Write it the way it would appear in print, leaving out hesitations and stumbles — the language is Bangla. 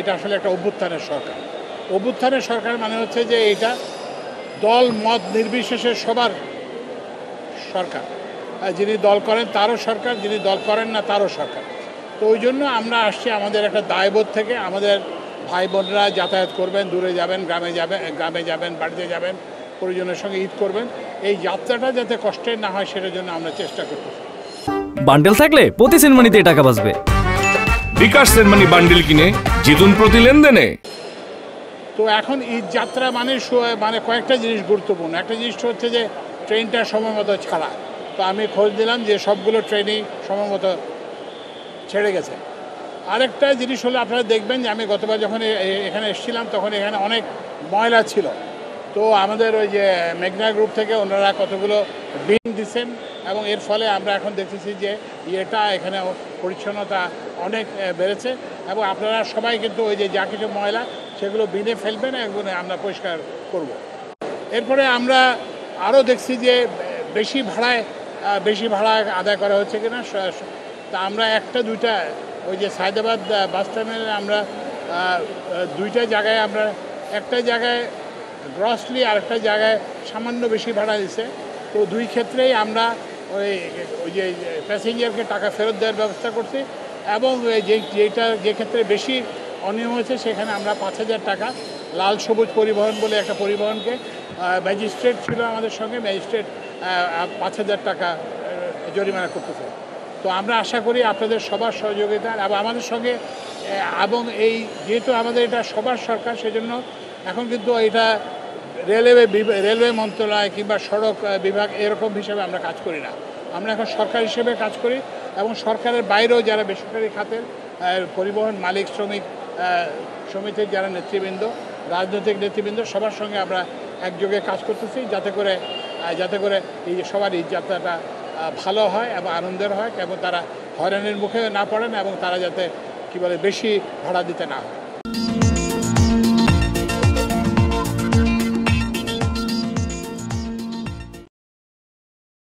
এটা আসলে একটা অভ্যুত্থানের সরকার। অভ্যুত্থানের সরকার মানে হচ্ছে যে এটা দল মত নির্বিশেষে সবার সরকার। যিনি দল করেন তারও সরকার, যিনি দল করেন না তারও সরকার। তো ওই জন্য আমরা আসছি আমাদের একটা দায়বোধ থেকে। আমাদের ভাই বোনরা যাতায়াত করবেন, দূরে যাবেন, গ্রামে যাবেন, বাড়িতে যাবেন, পরিজনের সঙ্গে ঈদ করবেন। এই যাত্রাটা যাতে কষ্টের না হয় সেটার জন্য আমরা চেষ্টা করতেছি। বান্ডেল থাকলে প্রতি সেনমানিতে টাকা বাঁচবে। বিকাশ সেনমানি বান্ডেল কিনে জিতুন প্রতি লেনদেনে। তো এখন ঈদ যাত্রা মানে কয়েকটা জিনিস গুরুত্বপূর্ণ। একটা জিনিসটা হচ্ছে যে ট্রেনটা সময় মতো ছাড়া। তো আমি খোঁজ দিলাম যে সবগুলো ট্রেনই সময় মতো ছেড়ে গেছে। আরেকটা জিনিস হলো আপনারা দেখবেন যে আমি গতবার যখন এখানে এসেছিলাম তখন এখানে অনেক ময়লা ছিল। তো আমাদের ওই যে মেঘনা গ্রুপ থেকে ওনারা কতগুলো বিন দিচ্ছেন এবং এর ফলে আমরা এখন দেখতেছি যে এখানে পরিচ্ছন্নতা অনেক বেড়েছে এবং আপনারা সবাই কিন্তু ওই যে যা কিছু ময়লা সেগুলো বিনে ফেলবেন এবং আমরা পরিষ্কার করব। এরপরে আমরা আরও দেখছি যে বেশি ভাড়া আদায় করা হচ্ছে কিনা। তা আমরা একটা দুইটা ওই যে সায়দাবাদ বাস টার্মিনালে আমরা দুইটা জায়গায় আমরা একটা জায়গায় গ্রসলি আর একটা জায়গায় সামান্য বেশি ভাড়া দিচ্ছে। তো দুই ক্ষেত্রেই আমরা ওই যে প্যাসেঞ্জারকে টাকা ফেরত দেওয়ার ব্যবস্থা করছি এবং যে ক্ষেত্রে বেশি অনিয়ম হয়েছে সেখানে আমরা 5,000 টাকা লাল সবুজ পরিবহন বলে একটা পরিবহনকে ম্যাজিস্ট্রেট ছিল আমাদের সঙ্গে, ম্যাজিস্ট্রেট 5,000 টাকা জরিমানা করতেছে। তো আমরা আশা করি আপনাদের সবার সহযোগিতা এবং আমাদের সঙ্গে এবং যেহেতু আমাদের এটা সবার সরকার সেজন্য এখন কিন্তু এটা রেলওয়ে মন্ত্রণালয় কিংবা সড়ক বিভাগ এরকম হিসেবে আমরা কাজ করি না। আমরা এখন সরকার হিসেবে কাজ করি এবং সরকারের বাইরেও যারা বেসরকারি খাতের পরিবহন মালিক, সমিতির যারা নেতৃবৃন্দ, রাজনৈতিক নেতৃবৃন্দ সবার সঙ্গে আমরা একযোগে কাজ করতেছি যাতে করে এই সবার এই যাত্রাটা ভালো হয় এবং আনন্দের হয় এবং তারা হয়রানির মুখে না পড়েন এবং তারা যাতে বেশি ভাড়া দিতে না হয়।